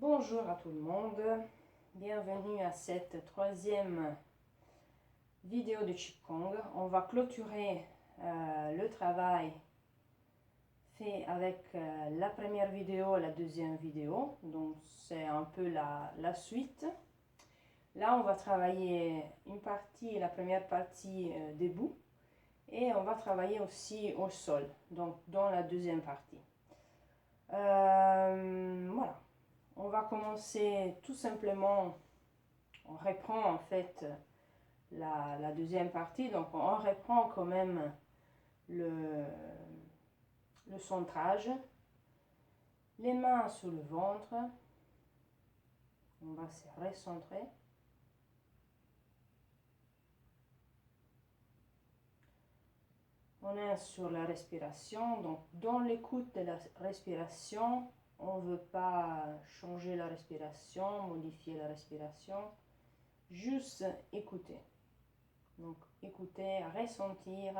Bonjour à tout le monde, bienvenue à cette troisième vidéo de Qigong. On va clôturer le travail fait avec la première vidéo et la deuxième vidéo, donc c'est un peu la suite. Là on va travailler une partie, la première partie debout, et on va travailler aussi au sol, donc dans la deuxième partie. Voilà. On va commencer tout simplement, on reprend en fait la deuxième partie, donc on reprend quand même le centrage, les mains sur le ventre, on va se recentrer. On est sur la respiration, donc dans l'écoute de la respiration, on ne veut pas changer la respiration, modifier la respiration, juste écouter. Donc écouter, ressentir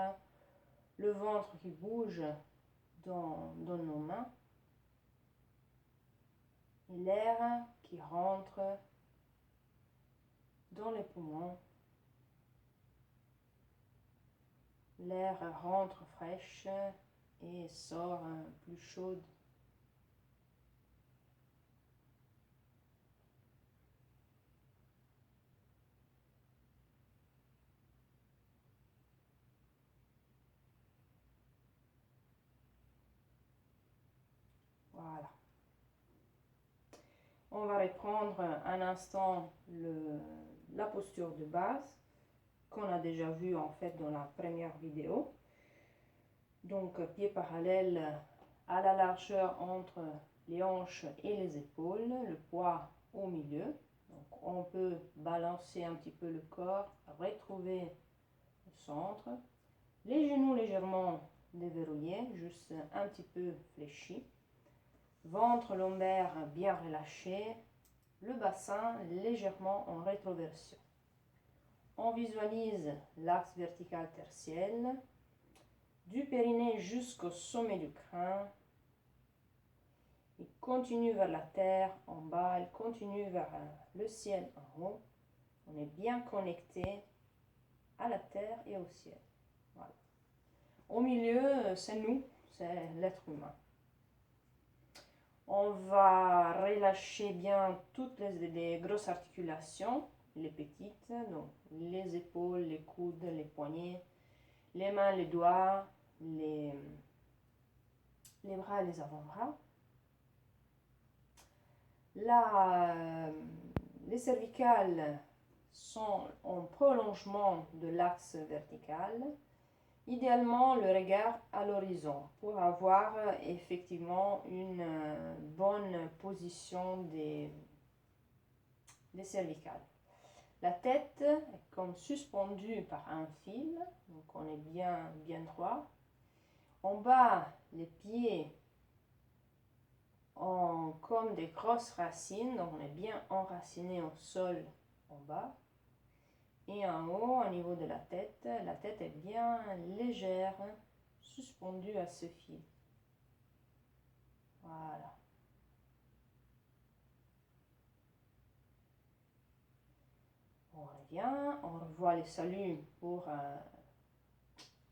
le ventre qui bouge dans nos mains et l'air qui rentre dans les poumons. L'air rentre fraîche et sort plus chaude. Voilà. On va reprendre un instant la posture de base qu'on a déjà vu en fait dans la première vidéo. Donc pieds parallèles à la largeur entre les hanches et les épaules, le poids au milieu. Donc on peut balancer un petit peu le corps, retrouver le centre. Les genoux légèrement déverrouillés, juste un petit peu fléchis. Ventre lombaire bien relâché, le bassin légèrement en rétroversion. On visualise l'axe vertical tertiel, du périnée jusqu'au sommet du crâne. Il continue vers la terre en bas, il continue vers le ciel en haut. On est bien connecté à la terre et au ciel. Voilà. Au milieu, c'est nous, c'est l'être humain. On va relâcher bien toutes les grosses articulations, les petites, donc les épaules, les coudes, les poignets, les mains, les doigts, les bras et les avant-bras. Les cervicales sont en prolongement de l'axe vertical. Idéalement, le regard à l'horizon pour avoir effectivement une bonne position des cervicales. La tête est comme suspendue par un fil, donc on est bien droit. En bas, les pieds ont comme des grosses racines, donc on est bien enraciné au sol en bas. Et en haut, au niveau de la tête est bien légère, suspendue à ce fil. Voilà. On revient, on revoit les saluts pour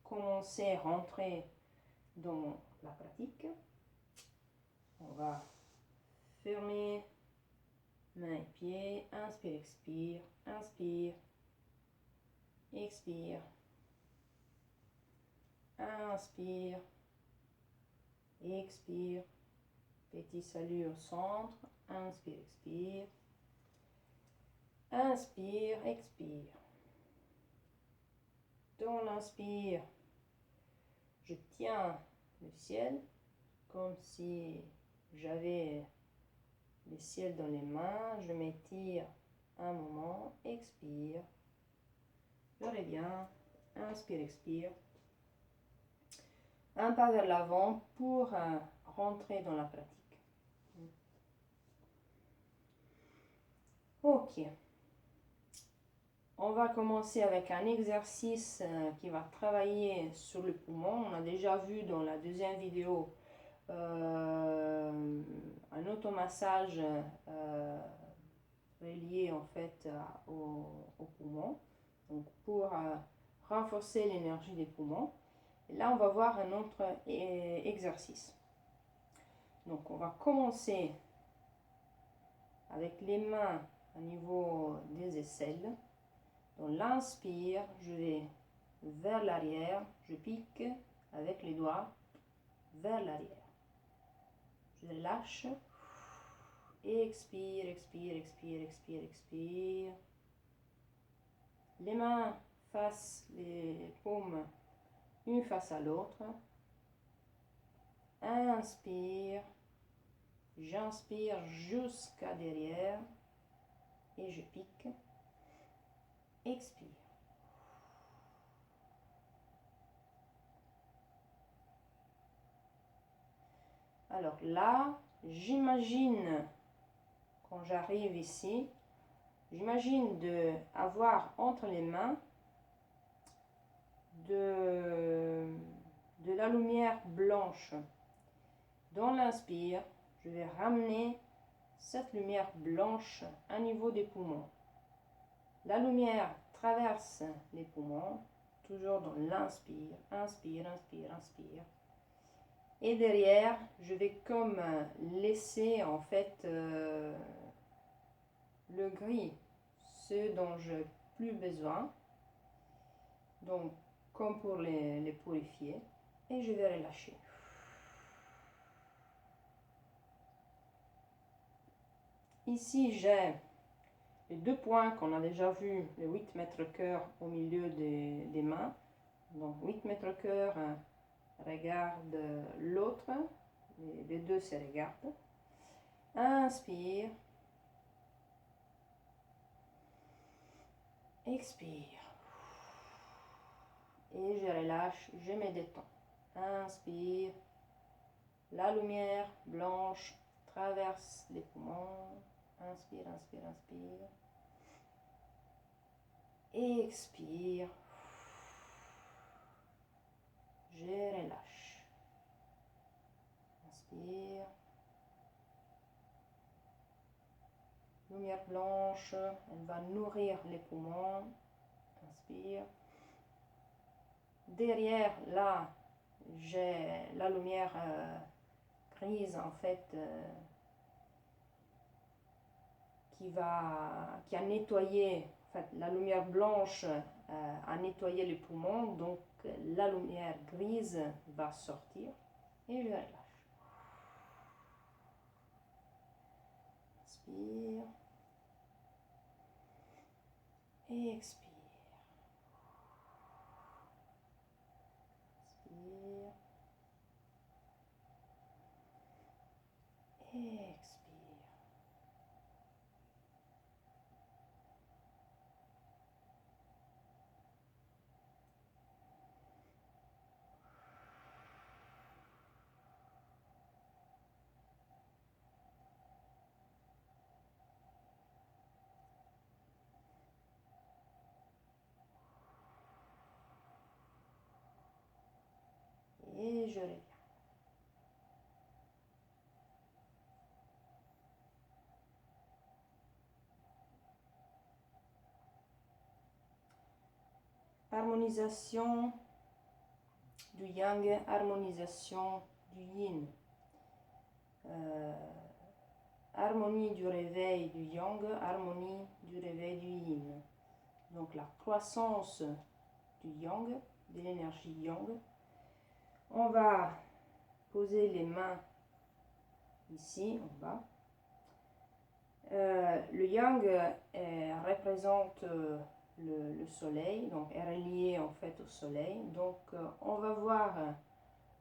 commencer à rentrer dans la pratique. On va fermer mains et pieds, inspire, expire, inspire, expire, inspire, expire, petit salut au centre, inspire, expire, inspire, expire. Dans l'inspire, je tiens le ciel comme si j'avais le ciel dans les mains, je m'étire un moment, expire, je reviens, inspire, expire. Un pas vers l'avant pour rentrer dans la pratique. Ok. On va commencer avec un exercice qui va travailler sur le poumon. On a déjà vu dans la deuxième vidéo un automassage relié en fait au poumon, donc pour renforcer l'énergie des poumons. Et là, on va voir un autre exercice. Donc, on va commencer avec les mains au niveau des aisselles. Donc, l'inspire, je vais vers l'arrière, je pique avec les doigts vers l'arrière. Je lâche. Expire, expire, expire, expire, expire. Les mains face, les paumes une face à l'autre. Inspire. J'inspire jusqu'à derrière et je pique. Expire. Alors là, j'imagine, quand j'arrive ici, j'imagine d'avoir entre les mains de la lumière blanche. Dans l'inspire, je vais ramener cette lumière blanche à niveau des poumons. La lumière traverse les poumons, toujours dans l'inspire, inspire, inspire, inspire. Et derrière, je vais comme laisser en fait le gris, ce dont je n'ai plus besoin. Donc, comme pour les purifier. Et je vais relâcher. Ici, j'ai les deux points qu'on a déjà vus, les 8 mètres cœur au milieu des mains. Donc 8 mètres cœur regarde l'autre, les deux se regardent. Inspire. Expire. Et je relâche, je me détends. Inspire. La lumière blanche traverse les poumons. Inspire, inspire, inspire. Expire. Je relâche. Inspire. Lumière blanche, elle va nourrir les poumons. Inspire. Derrière, là, j'ai la lumière grise, en fait, qui a nettoyé, en fait, la lumière blanche a nettoyé les poumons, donc la lumière grise va sortir et je relâche. Inspire. Et expire. Inspire. Et expire. Et je reviens. Harmonisation du yang, harmonisation du yin. Harmonie du réveil du yang, harmonie du réveil du yin. Donc la croissance du yang, de l'énergie yang. On va poser les mains ici en bas. Le yang représente le soleil, donc est relié en fait au soleil. Donc on va voir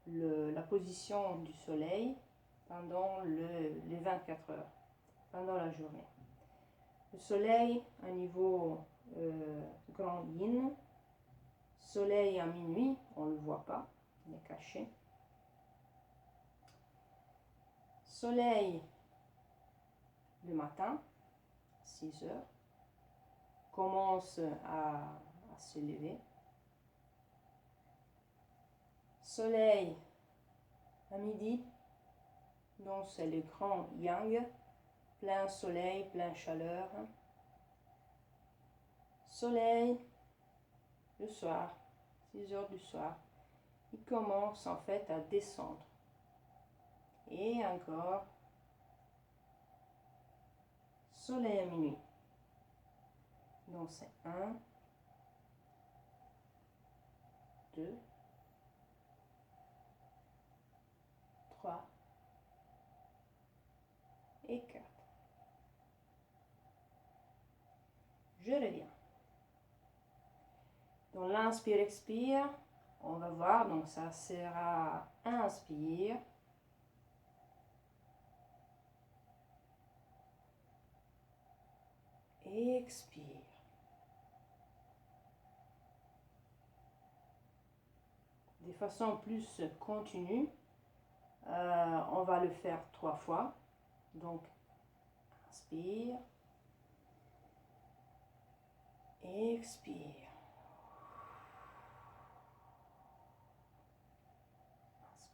la position du soleil pendant les 24 heures, pendant la journée. Le soleil à niveau grand yin, soleil à minuit, on ne le voit pas, il est caché. Soleil le matin, 6 heures, commence à se lever. Soleil à midi, Donc c'est le grand yang, plein soleil, plein chaleur. Soleil, le soir, 6 heures du soir, il commence en fait à descendre. Et encore, soleil à minuit. Donc c'est 1, 2, 3 et 4. Je reviens. Donc l'inspire, expire. On va voir, donc ça sera inspire. Expire. De façon plus continue, on va le faire 3 fois. Donc, inspire. Expire.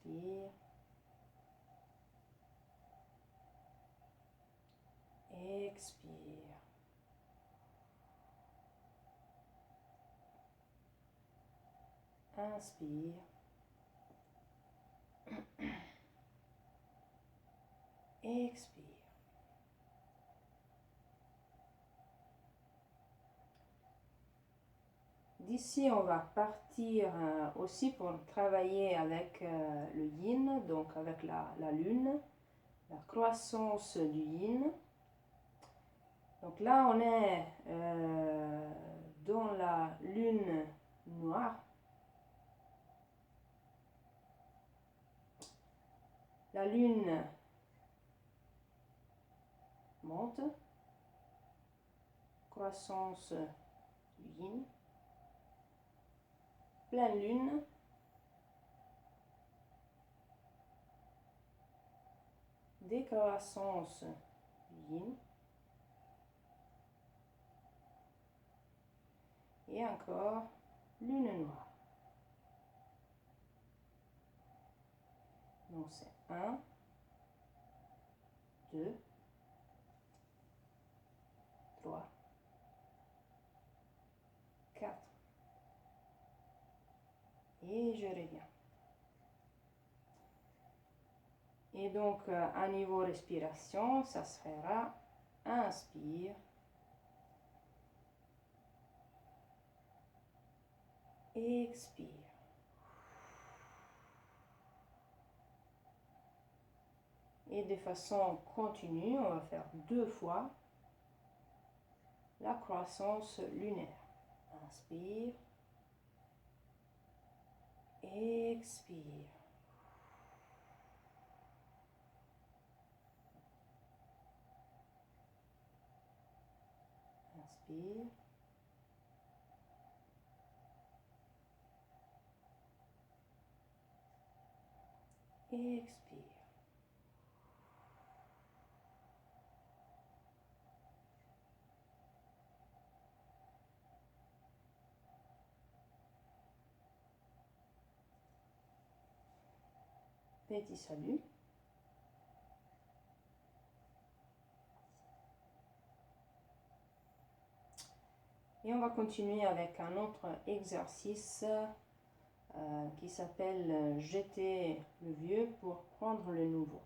Inspire. Expire. Inspire. Expire. D'ici, on va partir aussi pour travailler avec le yin, donc avec la lune, la croissance du yin. Donc là, on est dans la lune noire. La lune monte, croissance du yin, pleine lune, décroissance du yin, et encore lune noire. Donc c'est 1, 2, 3, 4. Et je reviens. Et donc, à niveau respiration, ça sera inspire. Expire. Et de façon continue, on va faire 2 fois la croissance lunaire. Inspire. Expire. Inspire. Expire. Petit salut. Et on va continuer avec un autre exercice qui s'appelle jeter le vieux pour prendre le nouveau.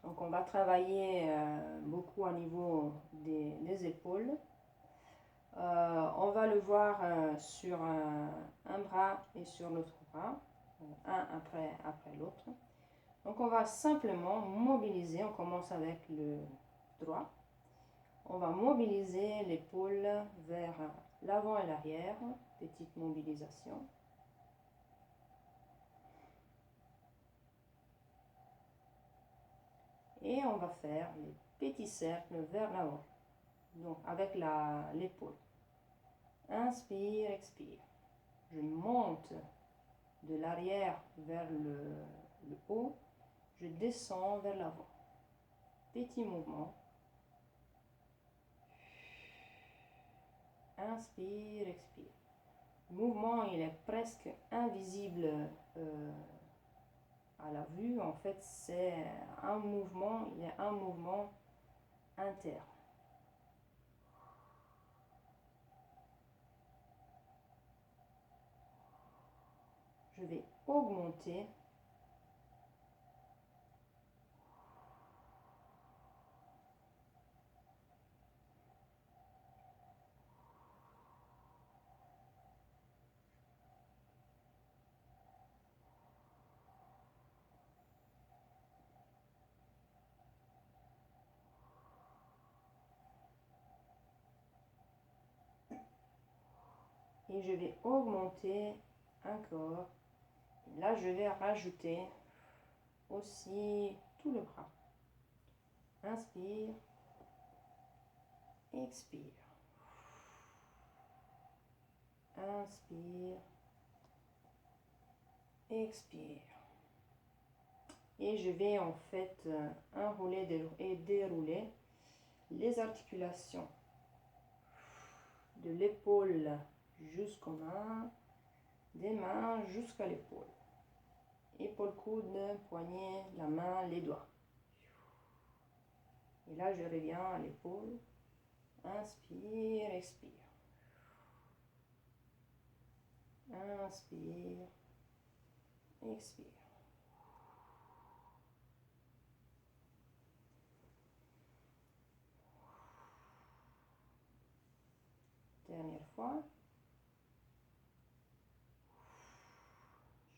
Donc on va travailler beaucoup au niveau des épaules. On va le voir sur un bras et sur l'autre bras, un après l'autre. Donc on va simplement mobiliser, on commence avec le droit. On va mobiliser l'épaule vers l'avant et l'arrière, petite mobilisation. Et on va faire les petits cercles vers l'avant, donc avec l'épaule. Inspire, expire. Je monte de l'arrière vers le haut, je descends vers l'avant. Petit mouvement. Inspire, expire. Le mouvement, il est presque invisible à la vue, en fait, c'est un mouvement, il est un mouvement interne. Je vais augmenter. Et je vais augmenter encore. Et là, je vais rajouter aussi tout le bras. Inspire, expire. Inspire, expire. Et je vais en fait enrouler et dérouler les articulations de l'épaule jusqu'aux mains, des mains jusqu'à l'épaule. Épaule, coude, poignet, la main, les doigts. Et là, je reviens à l'épaule. Inspire, expire. Inspire, expire. Dernière fois.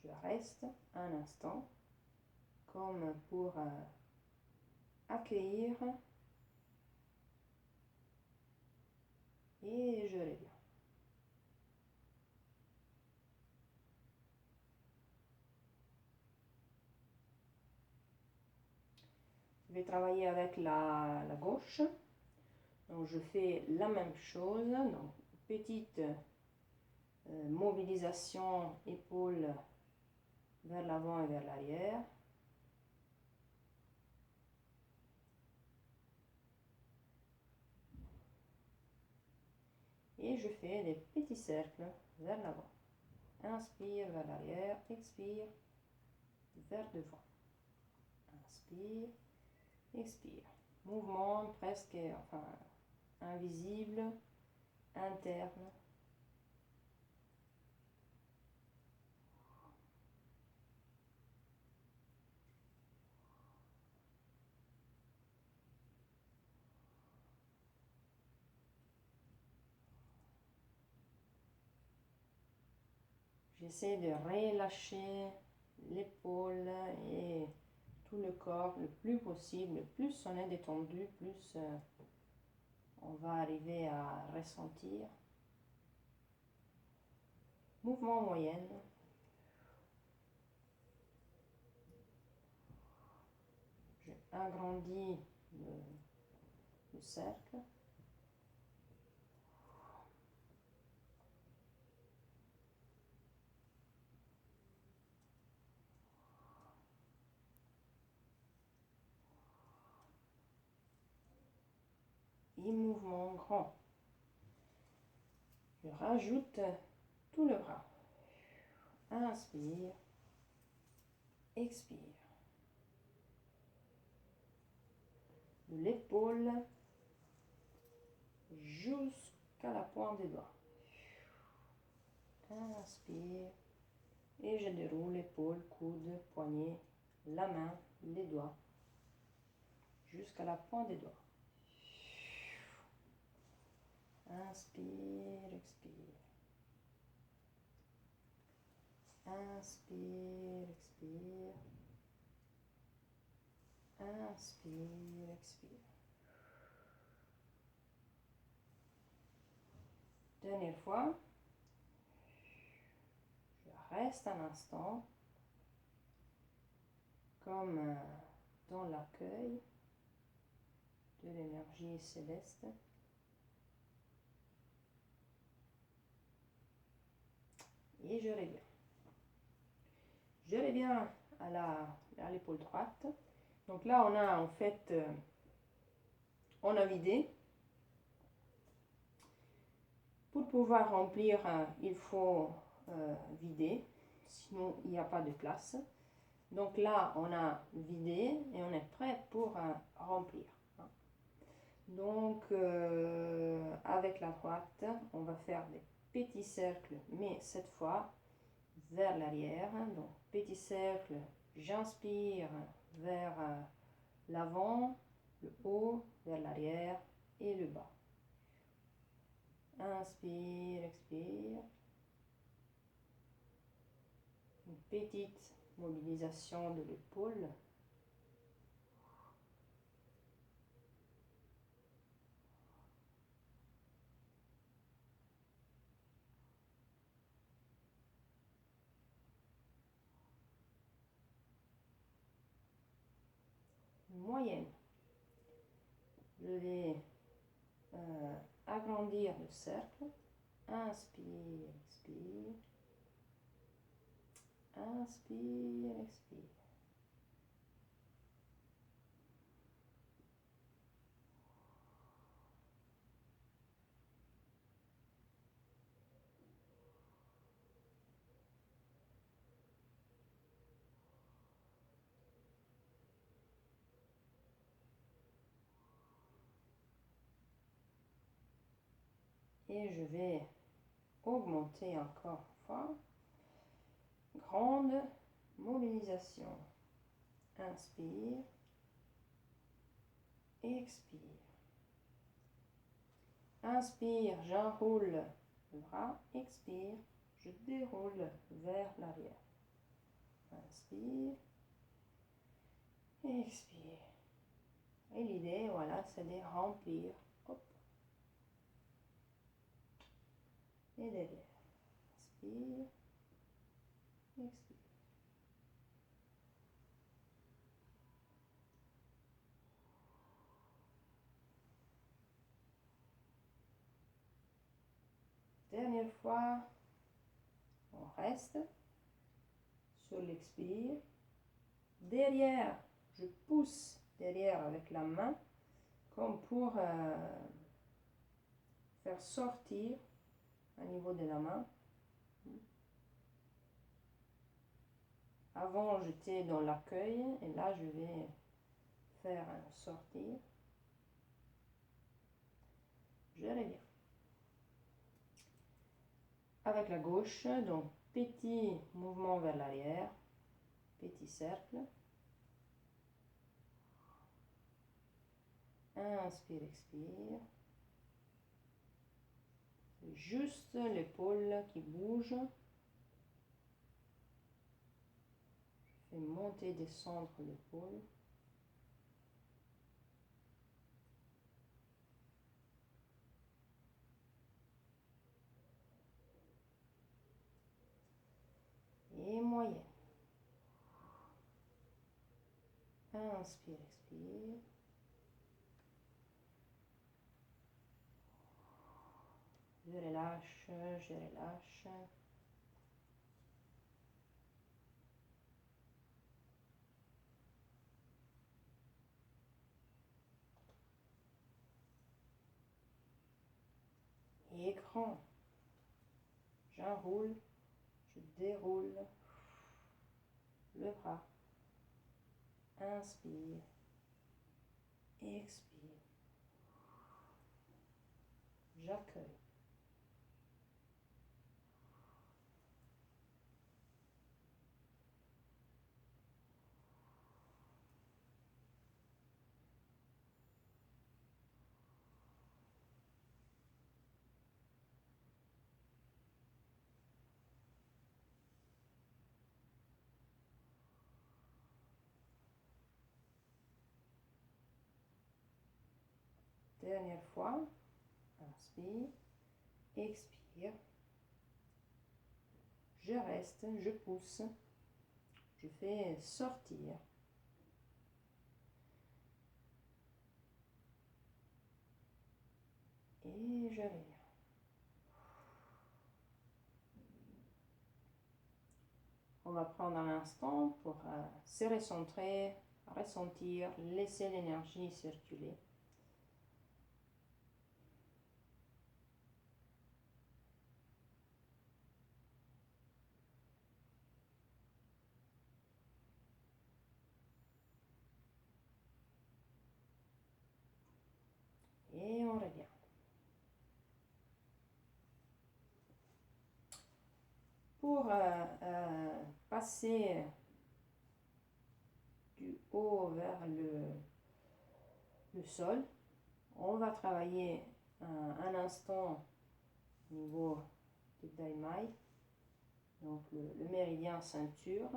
Je reste un instant comme pour accueillir et je reviens. Je vais travailler avec la gauche. Donc je fais la même chose. Donc petite mobilisation épaule vers l'avant et vers l'arrière. Et je fais des petits cercles vers l'avant. Inspire vers l'arrière, expire vers devant. Inspire, expire. Mouvement presque invisible, interne. J'essaie de relâcher l'épaule et tout le corps le plus possible. Plus on est détendu, plus on va arriver à ressentir. Mouvement moyenne. J'ai agrandi le cercle. Et mouvement grand. Je rajoute tout le bras. Inspire, expire. De l'épaule jusqu'à la pointe des doigts. Inspire. Et je déroule épaule, coude, poignet, la main, les doigts, jusqu'à la pointe des doigts. Inspire, expire. Inspire, expire. Inspire, expire. Dernière fois. Je reste un instant comme dans l'accueil de l'énergie céleste. Et je reviens. Je reviens à l'épaule droite. Donc là, on a en fait, on a vidé. Pour pouvoir remplir, il faut vider, sinon il n'y a pas de place. Donc là, on a vidé et on est prêt pour remplir. Donc, avec la droite, on va faire des petits cercles, mais cette fois vers l'arrière. Donc, petit cercle, j'inspire vers l'avant, le haut, vers l'arrière et le bas. Inspire, expire. Une petite mobilisation de l'épaule. Moyenne. Je vais agrandir le cercle. Inspire, expire. Inspire, expire. Et je vais augmenter encore une fois. Grande mobilisation. Inspire. Expire. Inspire, j'enroule le bras. Expire, je déroule vers l'arrière. Inspire. Expire. Et l'idée, voilà, c'est de remplir. Hop. Et derrière. Inspire. Expire. Dernière fois, on reste sur l'expire. Derrière, je pousse derrière avec la main, comme pour faire sortir au niveau de la main. Avant, j'étais dans l'accueil et là, je vais faire sortir. Je reviens. Avec la gauche, donc petit mouvement vers l'arrière, petit cercle. Inspire, expire. Juste l'épaule qui bouge. Je fais monter et descendre l'épaule. Et moyenne. Inspire, expire. Je relâche, je relâche. Et grand. J'enroule, je déroule le bras. Inspire, expire. J'accueille. Dernière fois. Inspire, expire. Je reste, je pousse. Je fais sortir. Et je reviens. On va prendre un instant pour se recentrer, ressentir, laisser l'énergie circuler. Pour passer du haut vers le sol, on va travailler un instant au niveau du daimai, donc le méridien ceinture.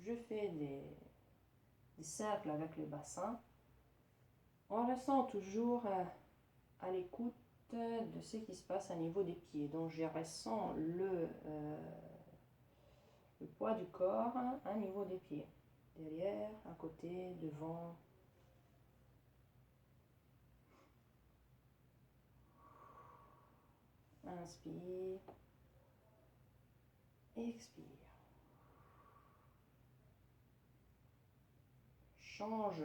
Je fais des cercles avec le bassin en restant toujours à l'écoute de ce qui se passe au niveau des pieds. Donc je ressens le poids du corps à niveau des pieds, derrière, à côté, devant. Inspire, expire. Change.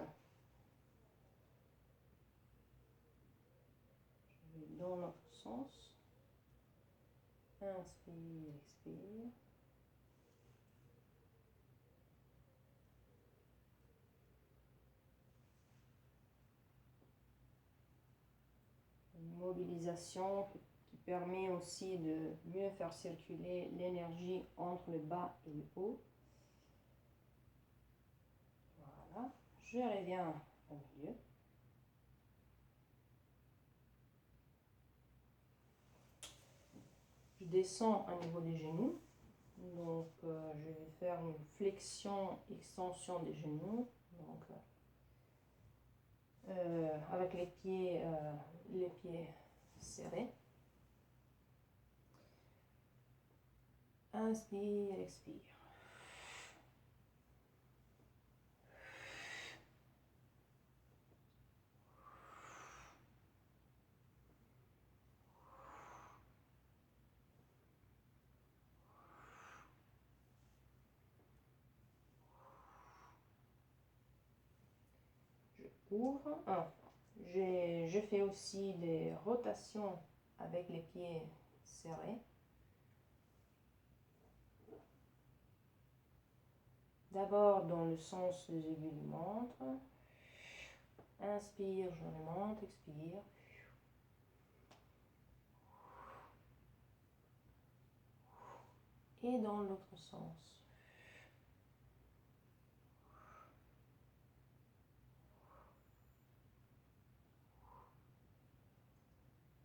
Je vais dans l'autre sens. Inspire, expire. Une mobilisation qui permet aussi de mieux faire circuler l'énergie entre le bas et le haut. Voilà. Je reviens au milieu. Je descends au niveau des genoux. Donc, je vais faire une flexion, extension des genoux. Donc, avec les pieds serrés. Inspire, expire. Ouvre. Je fais aussi des rotations avec les pieds serrés. D'abord dans le sens des aiguilles du montre. Inspire, je remonte, expire. Et dans l'autre sens.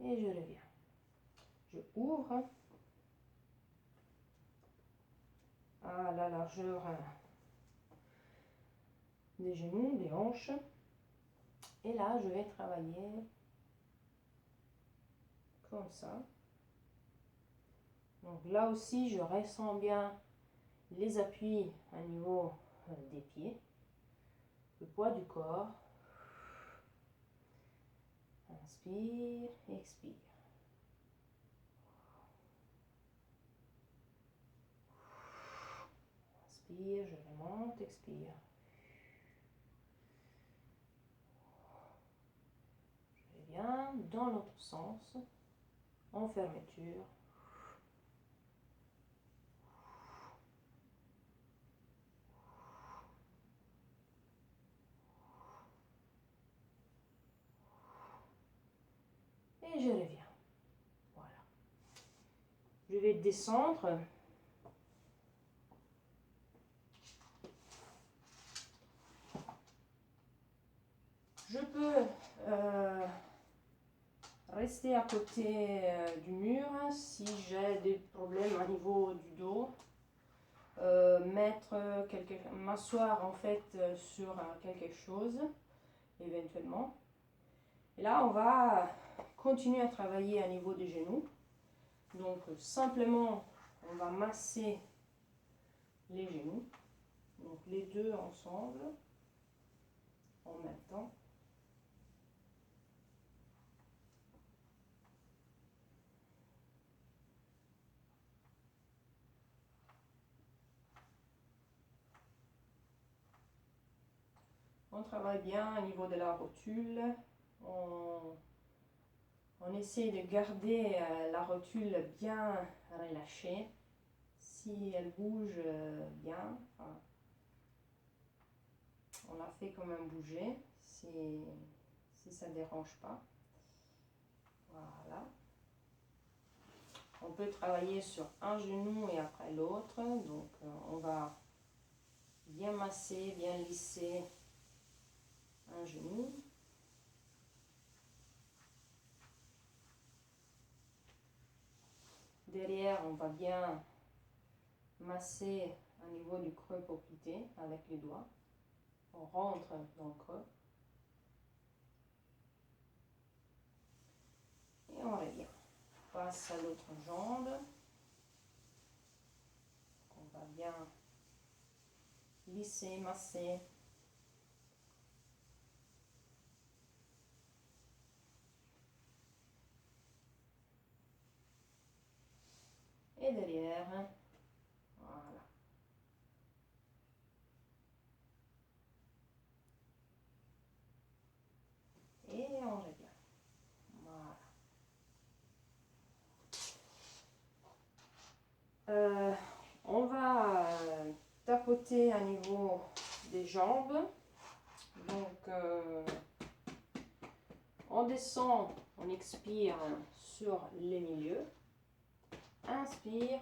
Et je reviens. Je ouvre à la largeur des genoux, des hanches. Et là, je vais travailler comme ça. Donc là aussi, je ressens bien les appuis au niveau des pieds, le poids du corps. Inspire, expire. Inspire, je remonte, expire. Je viens dans l'autre sens, en fermeture. Et je reviens. Voilà. Je vais descendre. Je peux rester à côté du mur si j'ai des problèmes au niveau du dos. M'asseoir en fait sur quelque chose éventuellement. Et là, on va continuer à travailler au niveau des genoux. Donc, simplement, on va masser les genoux. Donc, les deux ensemble, en même temps. On travaille bien au niveau de la rotule. On essaie de garder la rotule bien relâchée. Si elle bouge bien, enfin, on la fait quand même bouger si ça ne dérange pas. Voilà. On peut travailler sur un genou et après l'autre. Donc on va bien masser, bien lisser un genou. Derrière, on va bien masser au niveau du creux poplité avec les doigts. On rentre dans le creux. Et on revient. On passe à l'autre jambe. On va bien lisser, masser. Et derrière, voilà. Et on revient. Voilà. On va tapoter à niveau des jambes. Donc, on descend, on expire sur les milieux. Inspire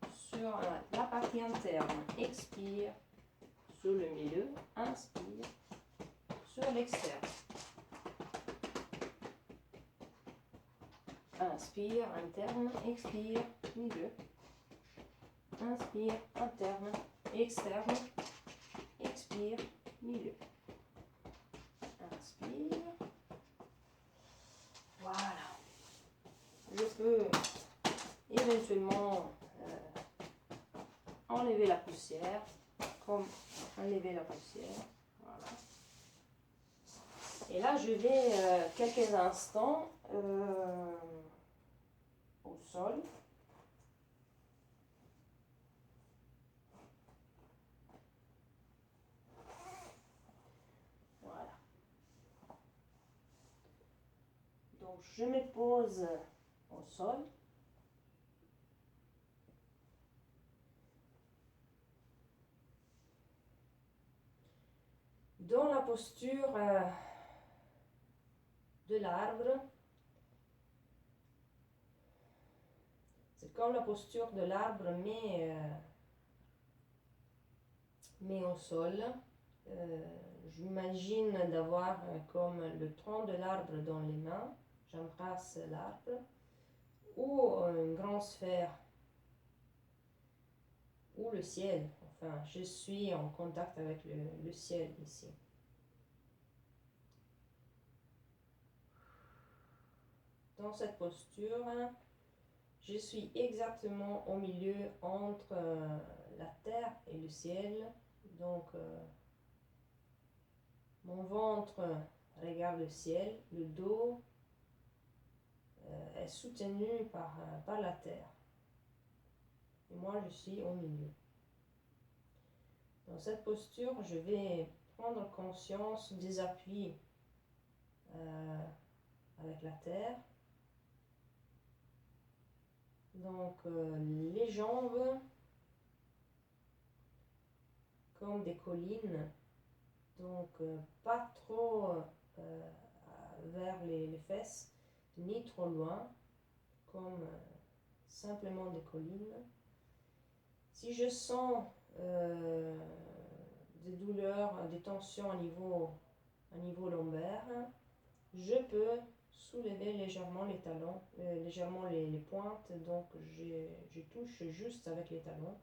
sur la partie interne. Expire sur le milieu. Inspire sur l'externe. Inspire, interne, expire, milieu. Inspire, interne, externe, expire, milieu. Inspire. Voilà. Je peux éventuellement enlever la poussière, comme enlever la poussière. Voilà. Et là, je vais quelques instants au sol. Voilà. Donc, je me pose au sol. Dans la posture de l'arbre, c'est comme la posture de l'arbre, mais au sol. J'imagine d'avoir comme le tronc de l'arbre dans les mains, j'embrasse l'arbre, ou une grande sphère, ou le ciel. Enfin, je suis en contact avec le ciel ici. Dans cette posture, je suis exactement au milieu entre la terre et le ciel. Donc, mon ventre regarde le ciel, le dos est soutenu par la terre. Et moi, je suis au milieu. Dans cette posture, je vais prendre conscience des appuis avec la terre. Donc, les jambes comme des collines. Donc, pas trop vers les fesses, ni trop loin, comme simplement des collines. Si je sens des douleurs, des tensions à niveau lombaire, je peux soulever légèrement les talons, légèrement les pointes, donc je touche juste avec les talons.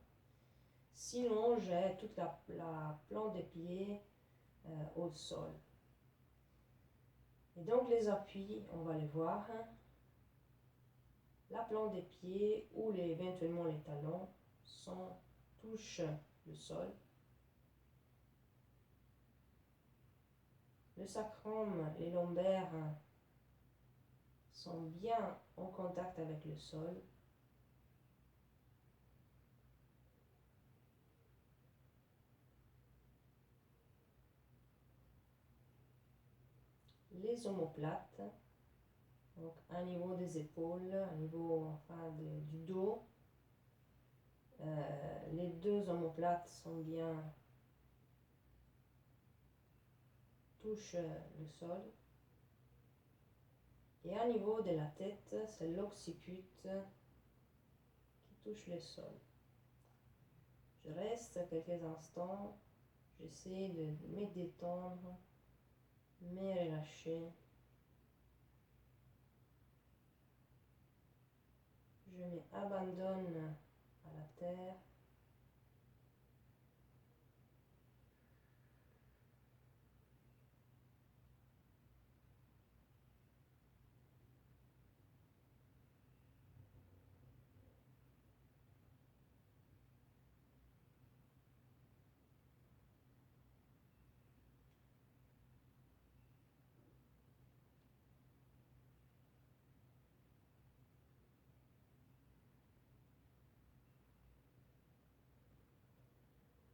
Sinon, j'ai toute la plante des pieds au sol. Et donc les appuis, on va les voir. La plante des pieds ou éventuellement les talons touchent le sol. Le sacrum, les lombaires sont bien en contact avec le sol. Les omoplates, donc à niveau des épaules, à niveau du dos. Les deux omoplates sont bien touchent le sol. Et à niveau de la tête, c'est l'occiput touche le sol. Je reste quelques instants. J'essaie de me détendre, me relâcher. Je m'abandonne à la terre.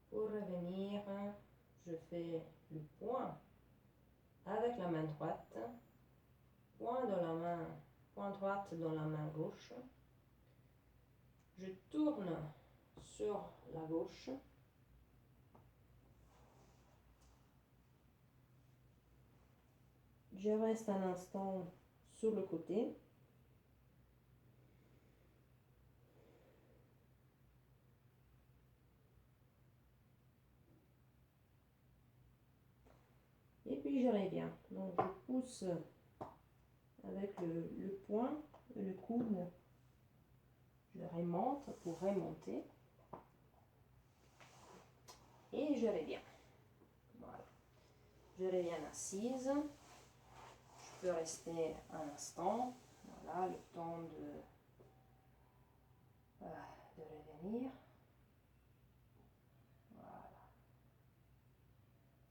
Pour revenir, je fais le point avec la main droite, point droite dans la main gauche. Je tourne sur la gauche. Je reste un instant sur le côté. Et puis je reviens. Donc je pousse avec le poing et le coude. Je remonte pour remonter. Et je reviens. Voilà. Je reviens assise. Je peux rester un instant. Voilà, le temps de revenir. Voilà.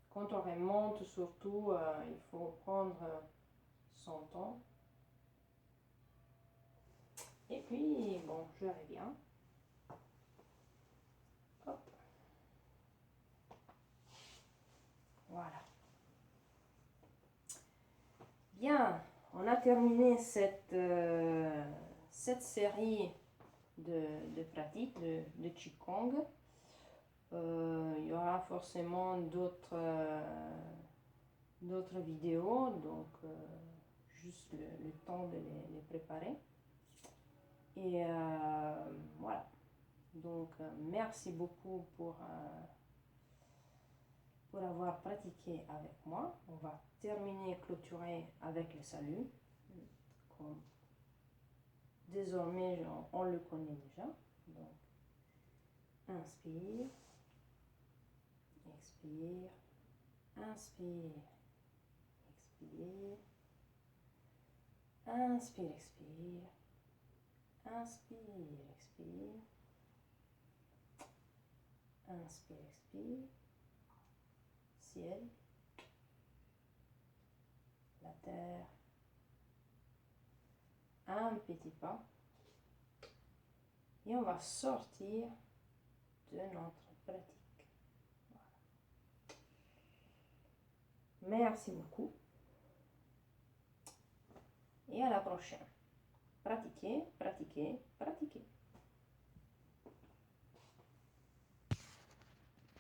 Quand on remonte, surtout, il faut prendre son temps. Et puis, bon, je reviens. Hop. Voilà. Bien, on a terminé cette série de pratiques de Qigong. Il y aura forcément d'autres vidéos, donc juste le temps de les préparer. Et voilà. Donc merci beaucoup pour avoir pratiqué avec moi. On va terminer, clôturer avec le salut. Comme désormais, on le connaît déjà. Donc, inspire, expire, inspire, expire, inspire, expire, inspire, expire, inspire, expire, ciel, la terre, un petit pas, et on va sortir de notre pratique. Voilà. Merci beaucoup et à la prochaine. Pratiquez, pratiquez, pratiquez.